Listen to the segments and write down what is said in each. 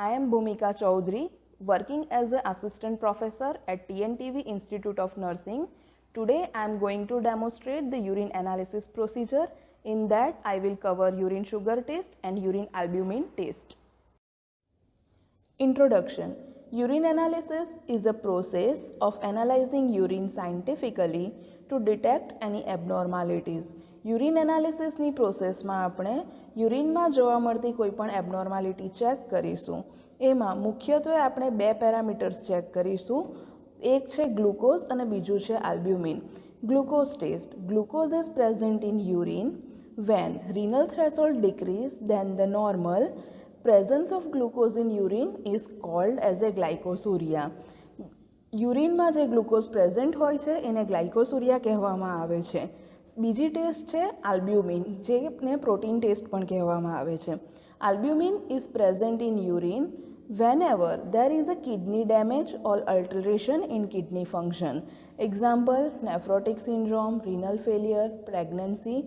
I am Bhumika Chaudhary, working as an assistant professor at TNTV Institute of Nursing. Today I am going to demonstrate the urine analysis procedure. In that I will cover urine sugar test and urine albumin test. Introduction. Urine analysis is a process of analyzing urine scientifically to detect any abnormalities. Urine એનાલિસિસની પ્રોસેસમાં આપણે યુરિનમાં જોવા મળતી કોઈપણ abnormality check કરીશું. એમાં મુખ્યત્વે આપણે બે પેરામીટર્સ ચેક કરીશું. એક છે ગ્લુકોઝ અને બીજું છે albumin. Glucose test. Glucose is present in urine when renal threshold decrease than the normal. Presence of glucose in urine is called as a glycosuria. યુરિનમાં જે ગ્લુકોઝ પ્રેઝન્ટ હોય છે એને ગ્લાયકોસુરિયા કહેવામાં આવે છે. બીજી ટેસ્ટ છે આલ્બ્યુમિન, જેને પ્રોટીન ટેસ્ટ પણ કહેવામાં આવે છે. Albumin is present in urine whenever there is a kidney damage or alteration in kidney function. Example, nephrotic syndrome, renal failure, pregnancy,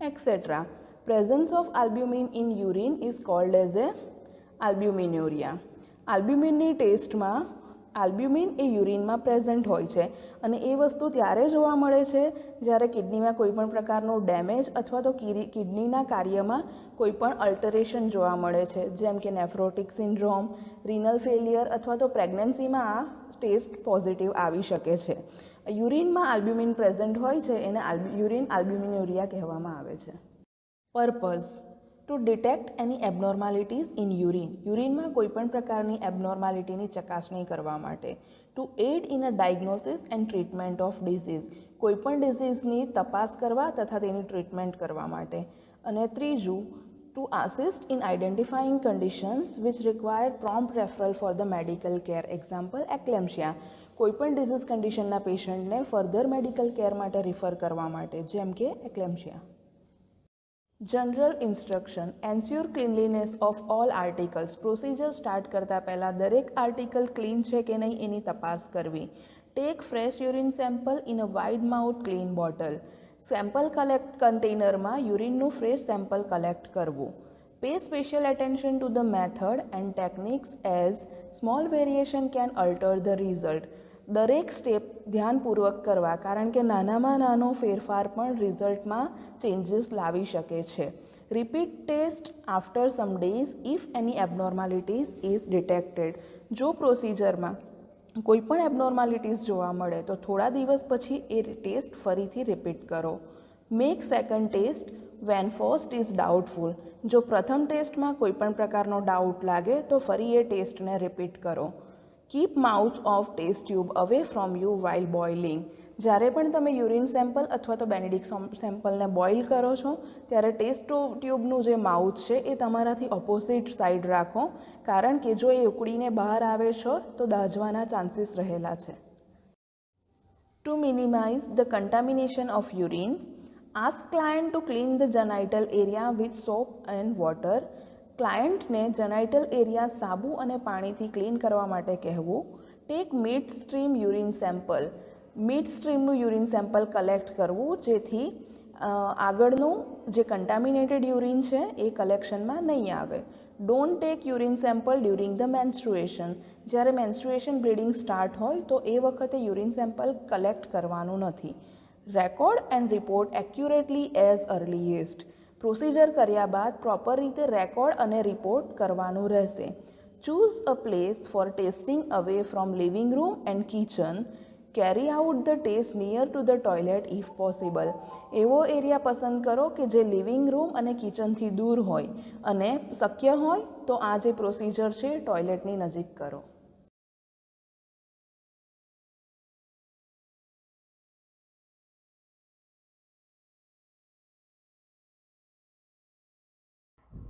etc. Presence of albumin in urine is called as a albuminuria. આલ્બ્યુમિનની ટેસ્ટમાં albumin એ યુરિનમાં present હોય છે અને એ વસ્તુ ત્યારે જોવા મળે છે જ્યારે કિડનીમાં કોઈપણ પ્રકારનું ડેમેજ અથવા તો કિડનીના કાર્યમાં કોઈપણ અલ્ટરેશન જોવા મળે છે, જેમ કે નેફ્રોટિક સિન્ડ્રોમ, રિનલ ફેલિયર અથવા તો પ્રેગ્નન્સીમાં આ ટેસ્ટ પોઝિટિવ આવી શકે છે. યુરિનમાં આલ્બ્યુમિન પ્રેઝન્ટ હોય છે એને યુરિન આલ્બ્યુમિનુરિયા કહેવામાં આવે છે. Purpose to detect any abnormalities in urine. યુરિનમાં કોઈપણ પ્રકારની એબનોર્માલિટીની ચકાસણી કરવા માટે. To aid in a diagnosis and treatment of disease. કોઈપણ ડિઝીઝની તપાસ કરવા તથા તેની ટ્રીટમેન્ટ કરવા માટે. અને ત્રીજું, to assist in identifying conditions which require prompt referral for the medical care. Example, eclampsia. કોઈપણ ડિઝીઝ કન્ડિશનના પેશન્ટને ફર્ધર મેડિકલ કેર માટે રિફર કરવા માટે, જેમ કે eclampsia. General instruction. Ensure cleanliness of all articles. Procedure start કરતાં પહેલાં દરેક આર્ટિકલ ક્લીન છે કે નહીં એની તપાસ કરવી. Take fresh urine sample in a wide mouth clean bottle. Sample collect કન્ટેનરમાં યુરિનનું ફ્રેશ સેમ્પલ કલેક્ટ કરવું. Pay special attention to the method and techniques as small variation can alter the result. દરેક સ્ટેપ ધ્યાનપૂર્વક કરવા, કારણ કે નાનામાં નાનો ફેરફાર પણ રિઝલ્ટમાં ચેન્જીસ લાવી શકે છે. Repeat test after some days if any abnormalities is detected. જો પ્રોસિજરમાં કોઈ પણ એબનોર્માલિટીઝ જોવા મળે તો થોડા દિવસ પછી એ ટેસ્ટ ફરીથી રિપીટ કરો. Make second test when first is doubtful. જો પ્રથમ ટેસ્ટમાં કોઈ પણ પ્રકારનો ડાઉટ લાગે તો ફરી એ ટેસ્ટને રિપીટ કરો. Keep mouth of test tube away from you while boiling. જ્યારે પણ તમે યુરિન સેમ્પલ અથવા તો બેનેડિક સેમ્પલને બોઇલ કરો છો ત્યારે ટેસ્ટ ટ્યુબનું જે માઉથ છે એ તમારાથી ઓપોઝિટ સાઈડ રાખો, કારણ કે જો એ ઉકળીને બહાર આવે છે તો દાઝવાના ચાન્સીસ રહેલા છે. To minimise the contamination of urine, ask client to clean the genital area with soap and water. ક્લાયન્ટને જેનાઇટલ એરિયા સાબુ અને પાણીથી ક્લીન કરવા માટે કહેવું. Take mid stream urine sample. Mid સ્ટ્રીમનું યુરિન સેમ્પલ કલેક્ટ કરવું, જેથી આગળનું જે કન્ટામિનેટેડ યુરિન છે એ કલેક્શનમાં નહીં આવે. Don't take urine sample during the menstruation. જ્યારે મેન્સ્ટ્રુએશન બ્લીડિંગ સ્ટાર્ટ હોય તો એ વખતે યુરિન સેમ્પલ કલેક્ટ કરવાનું નથી. Record and report accurately as earliest. Procedure કર્યા બાદ પ્રોપર રીતે રેકોર્ડ અને રિપોર્ટ કરવાનું રહેશે. Choose a place for testing away from living room and kitchen. Carry out the test near to the toilet if possible. એવો area પસંદ કરો કે જે લિવિંગ રૂમ અને કિચનથી દૂર હોય, અને શક્ય હોય તો આ જે પ્રોસિજર છે ટોયલેટની નજીક કરો.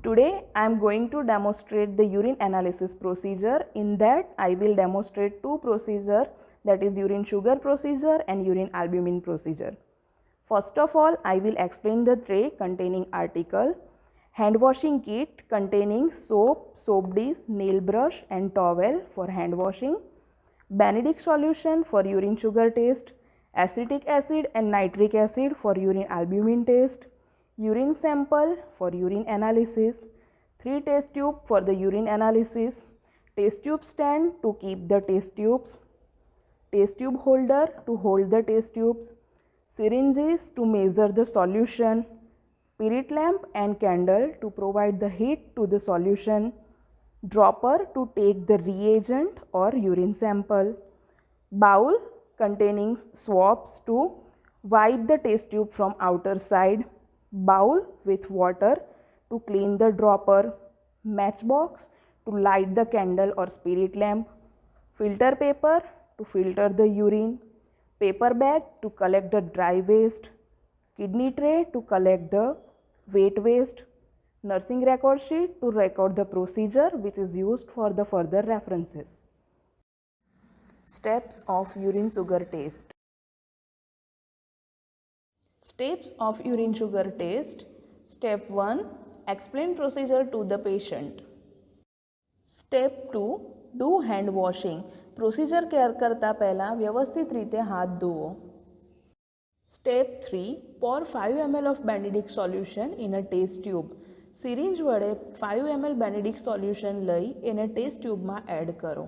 Today I am going to demonstrate the urine analysis procedure. In that I will demonstrate two procedures, that is urine sugar procedure and urine albumin procedure. First of all, I will explain the tray containing article, hand washing kit containing soap, soap dish, nail brush and towel for hand washing, Benedict solution for urine sugar test, acetic acid and nitric acid for urine albumin test, urine sample for urine analysis, 3 test tube for the urine analysis, test tube stand to keep the test tubes, test tube holder to hold the test tubes, syringes to measure the solution, spirit lamp and candle to provide the heat to the solution, dropper to take the reagent or urine sample, bowl containing swabs to wipe the test tube from outer side, bowl with water to clean the dropper, matchbox to light the candle or spirit lamp, filter paper to filter the urine, paper bag to collect the dry waste, kidney tray to collect the wet waste, nursing record sheet to record the procedure which is used for the further references. Steps of urine sugar test. Steps of urine sugar test. Step 1. Explain procedure to the patient. Step 2. Do hand washing. Procedure કરતા પહેલા વ્યવસ્થિત રીતે હાથ ધોવો. Step 3. Pour 5 ml of Benedict solution in a test tube. Syringe વડે 5 ml Benedict solution લઈ એને test ટ્યુબમાં add કરો.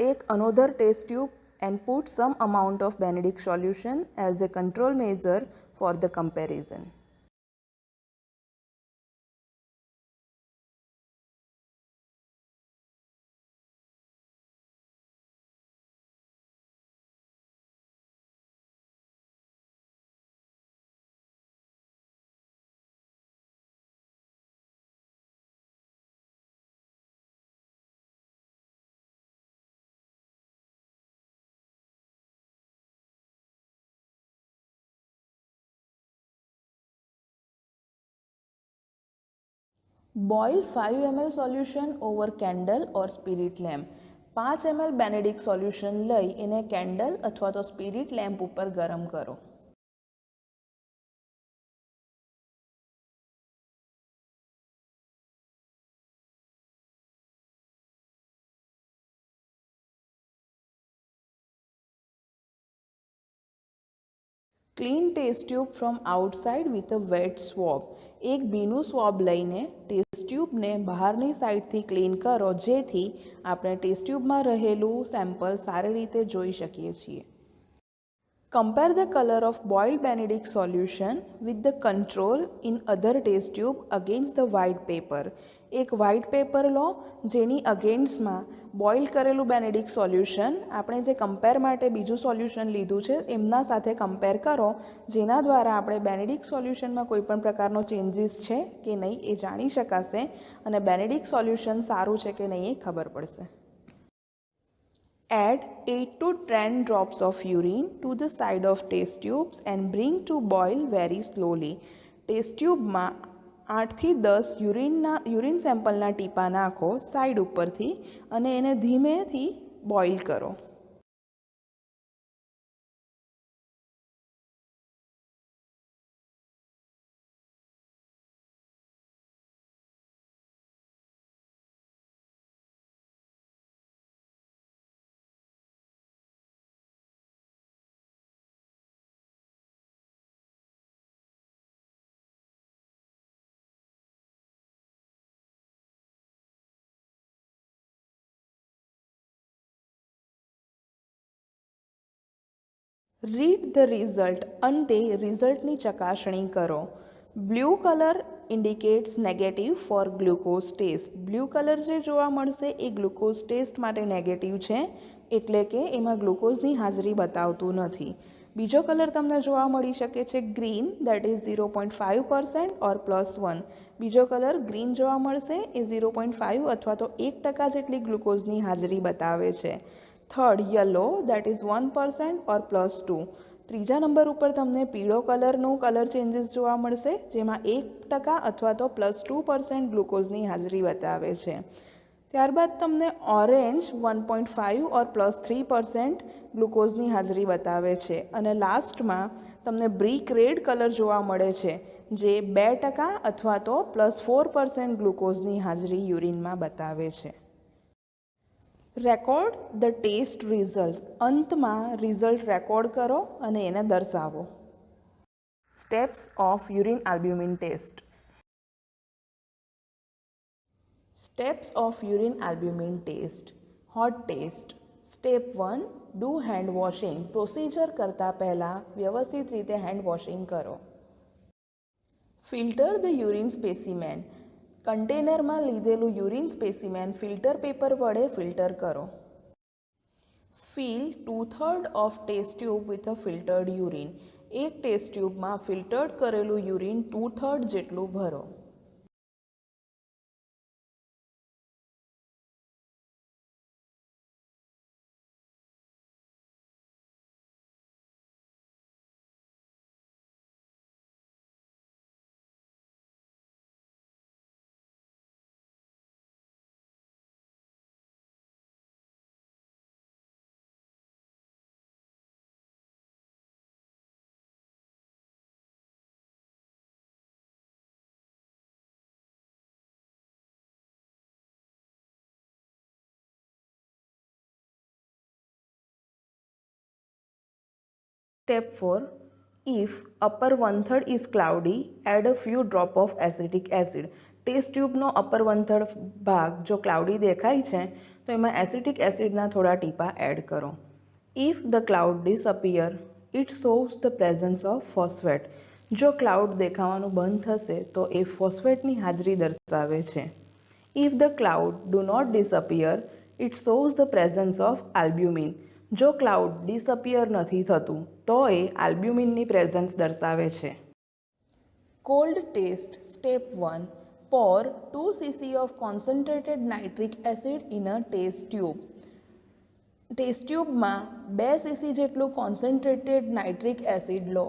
Take another test tube and put some amount of Benedict solution as a control measure for the comparison. Boil 5 ml solution over candle or spirit lamp. 5 ml Benedict solution લઈ એને candle અથવા તો spirit lamp ઉપર ગરમ કરો. Clean test tube from outside with a wet swab. એક ભીનું સ્વોબ લઈને ટેસ્ટ ટ્યુબને બહારની સાઈડથી ક્લીન કરો જેથી આપણે ટેસ્ટ ટ્યુબમાં રહેલું સેમ્પલ સારી રીતે જોઈ શકીએ છીએ. Compare the color of boiled Benedict solution with the control in other test tube against the white paper. એક white paper લો જેની અગેન્સ્ટમાં બોઇલ કરેલું બેનેડિક્ટ સોલ્યુશન આપણે જે કમ્પેર માટે બીજું સોલ્યુશન લીધું છે એમના સાથે કમ્પેર કરો જેના દ્વારા આપણે બેનેડિક્ટ સોલ્યુશનમાં કોઈપણ પ્રકારનો ચેન્જીસ છે કે નહીં એ જાણી શકાશે અને બેનેડિક્ટ સોલ્યુશન સારું છે કે નહીં એ ખબર પડશે. Add 8 to 10 drops of urine to the side of test tubes and bring to boil very slowly. Test ટ્યુબમાં 8 થી 10 યુરિન સેમ્પલના ટીપા નાખો સાઈડ ઉપરથી અને એને ધીમેથી બોઇલ કરો. Read the result. અંતે રિઝલ્ટની ચકાસણી કરો. Blue colour indicates negative for glucose test. Blue colour જે જોવા મળશે એ ગ્લુકોઝ ટેસ્ટ માટે નેગેટિવ છે એટલે કે એમાં ગ્લુકોઝની હાજરી બતાવતું નથી. બીજો કલર તમને જોવા મળી શકે છે ગ્રીન, દેટ ઇઝ 0.5% ઓર +1. બીજો કલર ગ્રીન જોવા મળશે એ 0.5 અથવા તો 1% જેટલી ગ્લુકોઝની હાજરી બતાવે છે. થર્ડ યલો, દેટ ઇઝ 1% ઓર +2. ત્રીજા નંબર ઉપર તમને પીળો કલરનું કલર ચેન્જીસ જોવા મળશે જેમાં 1% અથવા તો +2% ગ્લુકોઝની હાજરી બતાવે છે. ત્યારબાદ તમને ઓરેન્જ 1.5 ઓર +3% ગ્લુકોઝની હાજરી બતાવે છે અને લાસ્ટમાં તમને બ્રિક રેડ કલર જોવા મળે છે જે 2% અથવા તો +4% ગ્લુકોઝની હાજરી યુરિનમાં બતાવે છે. Record the test result. અંતમાં રિઝલ્ટ રેકોર્ડ કરો અને એને દર્શાવો. Steps of urine albumin test. Steps of urine albumin test. Hot test. Step 1. Do hand washing. Procedure કરતાં પહેલાં વ્યવસ્થિત રીતે હેન્ડ વોશિંગ કરો. Filter the urine specimen. કન્ટેનરમાં લીધેલું યુરિન સ્પેસીમેન ફિલ્ટર પેપર વડે ફિલ્ટર કરો. Fill 2/3 of test tube with a filtered urine. એક ટેસ્ટ ટ્યુબમાં ફિલ્ટર્ડ કરેલું યુરિન 2/3 જેટલું ભરો. Step 4. If upper 1/3 is cloudy, add a few drop of acetic acid. Test ટ્યુબનો અપર 1/3 ભાગ જો ક્લાઉડી દેખાય છે તો એમાં એસિટિક એસિડના થોડા ટીપા એડ કરો. If the cloud disappear, it shows the presence of phosphate. જો ક્લાઉડ દેખાવાનું બંધ થશે તો એ ફોસ્ફેટની હાજરી દર્શાવે છે. If the cloud do not disappear, it shows the presence of albumin. જો ક્લાઉડ ડિસઅપિયર નથી થતું તો એ આલ્બ્યુમિનની પ્રેઝન્સ દર્શાવે છે. Cold test. Step 1. Pour 2 cc of concentrated nitric acid in a test tube. Test ટ્યુબમાં 2 cc જેટલું કોન્સન્ટ્રેટેડ નાઇટ્રિક એસિડ લો.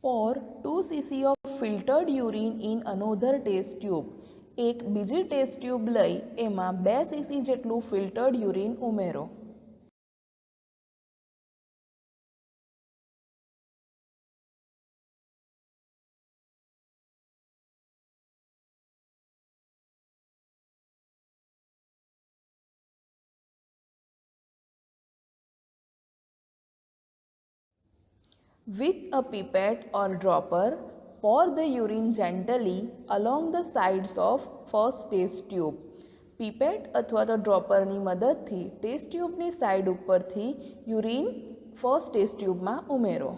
Pour 2 cc of filtered urine in another test tube. એક બીજી ટેસ્ટ ટ્યુબ લઈ એમાં 2 cc જેટલું ફિલ્ટર્ડ યુરિન ઉમેરો. With a pipette or dropper, pour the urine gently along the sides of first test tube. પીપેટ અથવા તો ડ્રોપરની મદદથી ટેસ્ટ ટ્યુબની સાઇડ ઉપરથી યુરિન ફર્સ્ટ ટેસ્ટ ટ્યુબમાં ઉમેરો.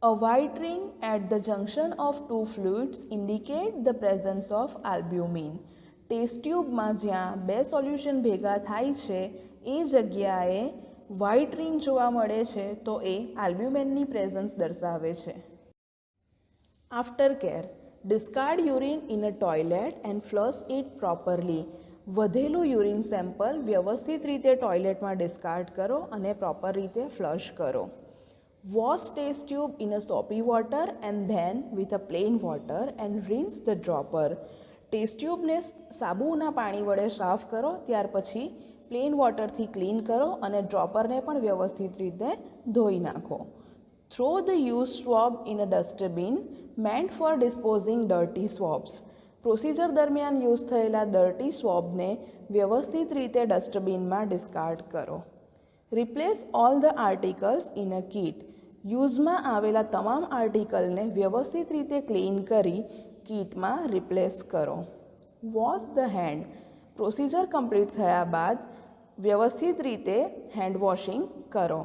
A white ring at the junction of two fluids indicate the presence of albumin. Test ટ્યુબમાં જ્યાં બે solution ભેગા થાય છે એ જગ્યાએ વ્હાઇટ રિંગ જોવા મળે છે તો એ આલ્બ્યુમિનની પ્રેઝન્સ દર્શાવે છે. After care. Discard urine in a toilet and flush it properly. વધેલું યુરિન સેમ્પલ વ્યવસ્થિત રીતે ટોયલેટમાં ડિસ્કાર્ડ કરો અને પ્રોપર રીતે ફ્લશ કરો. Wash test tube in a soapy water and then with a plain water and rinse the dropper. Test ટ્યુબને સાબુના પાણી વડે સાફ કરો, ત્યાર પછી પ્લેન વોટરથી ક્લીન કરો અને ડ્રોપરને પણ વ્યવસ્થિત રીતે ધોઈ નાખો. Throw the use swab in a dustbin meant for disposing dirty swabs. Procedure દરમિયાન યુઝ થયેલા ડર્ટી સ્વોબને વ્યવસ્થિત રીતે ડસ્ટબિનમાં ડિસ્કાર્ડ કરો. Replace all the articles in a kit. યુઝમાં આવેલા તમામ આર્ટિકલને વ્યવસ્થિત રીતે ક્લીન કરી કીટમાં રિપ્લેસ કરો. Wash the hand. Procedure complete થયા બાદ વ્યવસ્થિત રીતે હેન્ડ વોશિંગ કરો.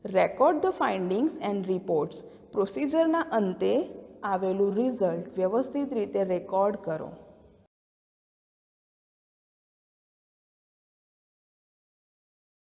Record the findings and reports. પ્રોસિજરના અંતે આવેલું રિઝલ્ટ વ્યવસ્થિત રીતે રેકોર્ડ કરો.